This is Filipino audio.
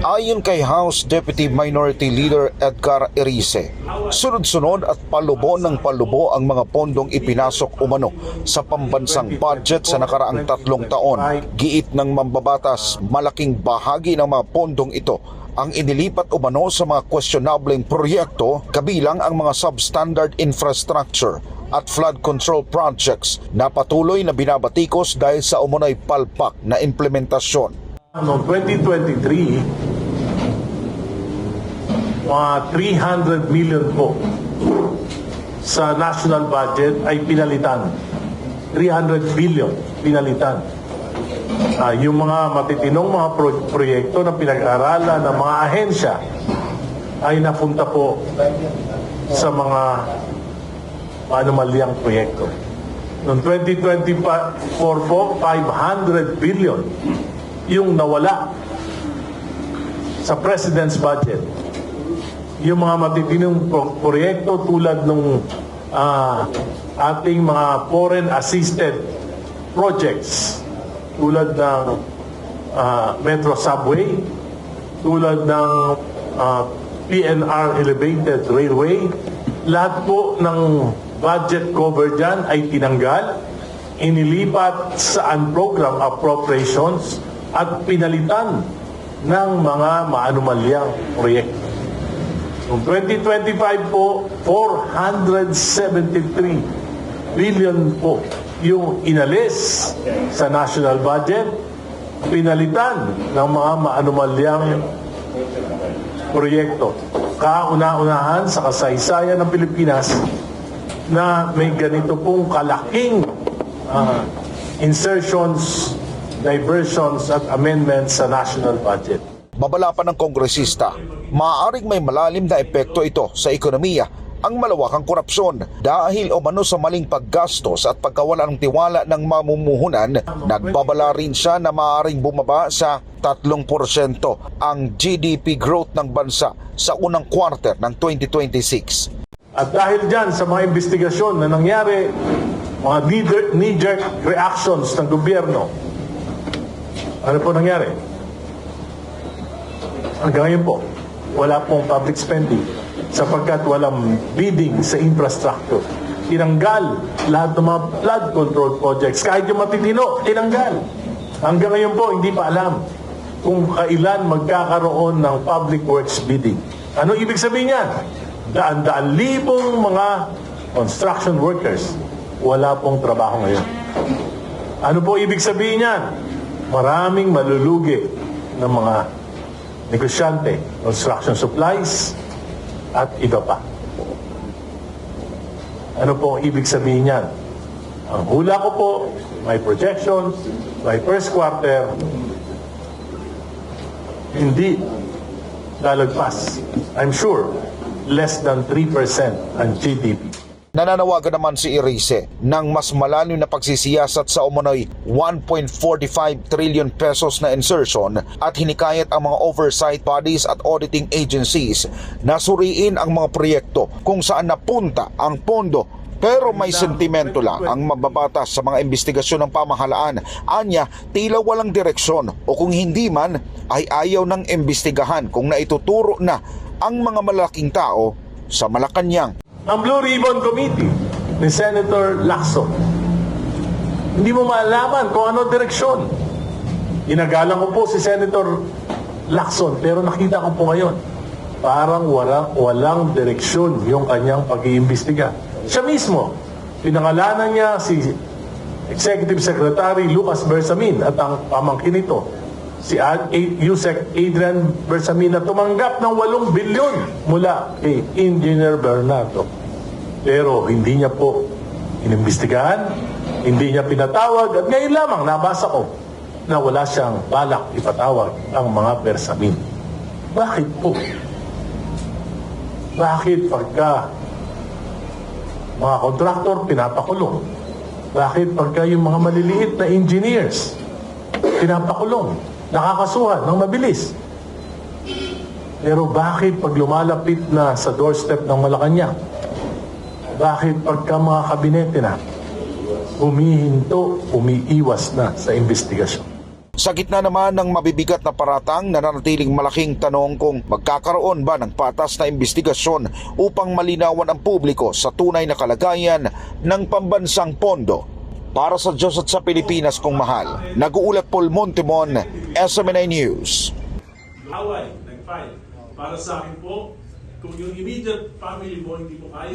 Ayon kay House Deputy Minority Leader Edgar Erice, sunod-sunod at palubo ng palubo ang mga pondong ipinasok umano sa pambansang budget sa nakaraang 3 taon. Giit ng mambabatas, malaking bahagi ng mga pondong ito ang inilipat umano sa mga questionableng proyekto, kabilang ang mga substandard infrastructure at flood control projects na patuloy na binabatikos dahil sa umunoy palpak na implementasyon. Noong 2023, mga 300 million po sa national budget ay pinalitan. 300 billion pinalitan. Yung mga matitinong mga proyekto na pinag-aralan ng mga ahensya ay napunta po sa mga anomalyang proyekto. Noong 2024 po, 500 billion yung nawala sa President's budget. Yung mga matitinong proyekto tulad ng ating mga foreign assisted projects, tulad ng Metro Subway, tulad ng PNR Elevated Railway, lahat po ng budget cover dyan ay tinanggal, inilipat sa unprogrammed appropriations at pinalitan ng mga maanumalyang proyekto. Noong 2025 po, 473 billion po yung inalis sa national budget, pinalitan ng mga maanumalyang proyekto. Kauna-unahan sa kasaysayan ng Pilipinas na may ganito pong kalaking insertions, diversions at amendments sa national budget. Babala pa ng kongresista, maaaring may malalim na epekto ito sa ekonomiya ang malawakang korupsyon dahil umano sa maling paggastos at pagkawala ng tiwala ng mamumuhunan. Nagbabala rin siya na maaaring bumaba sa 3% ang GDP growth ng bansa sa unang quarter ng 2026. At dahil dyan sa mga investigasyon na nangyari, mga knee-jerk reactions ng gobyerno, ano po nangyari? Hanggang ngayon po, wala pong public spending sapagkat walang bidding sa infrastructure. Tinanggal lahat ng mga flood control projects. Kahit yung matitino, tinanggal. Hanggang ngayon po, hindi pa alam kung kailan magkakaroon ng public works bidding. Ano ibig sabihin yan? Daan-daan libong mga construction workers, wala pong trabaho ngayon. Ano po ibig sabihin yan? Maraming malulugi ng mga negosyante, construction supplies, at iba pa. Ano po ibig sabihin yan? Ang hula ko po, may projections, by first quarter, hindi lalagpas. I'm sure, less than 3% ang GDP. Nananawagan naman si Erice ng mas malalim na pagsisiyasat sa umunoy 1.45 trillion pesos na insertion at hinikayat ang mga oversight bodies at auditing agencies na suriin ang mga proyekto kung saan napunta ang pondo. Pero may sentimento lang ang mababatas sa mga investigasyon ng pamahalaan. Anya, tila walang direksyon o kung hindi man ay ayaw ng imbestigahan kung naituturo na ang mga malaking tao sa Malacanang. Ang Blue Ribbon Committee ni Senator Lacson, hindi mo maalaman kung ano direksyon. Inagalang ko po si Senator Lacson, pero nakita ko po ngayon, parang walang direksyon yung kanyang pag-iimbestiga. Siya mismo, pinangalanan niya si Executive Secretary Lucas Bersamin at ang pamangkin nito, si Yusek Adrian Bersamin, na tumanggap ng 8 bilyon mula kay Engineer Bernardo. Pero hindi niya po inimbestigahan, hindi niya pinatawag, at ngayon lamang nabasa ko na wala siyang balak ipatawag ang mga Bersamin. Bakit po? Bakit pagka mga kontraktor pinapakulong? Bakit pagka yung mga maliliit na engineers pinapakulong? Nakakasuhan ng mabilis. Pero bakit pag lumalapit na sa doorstep ng Malacanang, bakit pagka mga kabinete na, umihinto, umiiwas na sa investigasyon? Sa gitna naman ng mabibigat na paratang, nananatiling malaking tanong kung magkakaroon ba ng patas na investigasyon upang malinawan ang publiko sa tunay na kalagayan ng pambansang pondo. Para sa Diyos at sa Pilipinas kong mahal, nag-uulat Paul Montemon, SMNI News. Away, nag-file. Para sa akin po, kung yung immediate family mo hindi mo kaya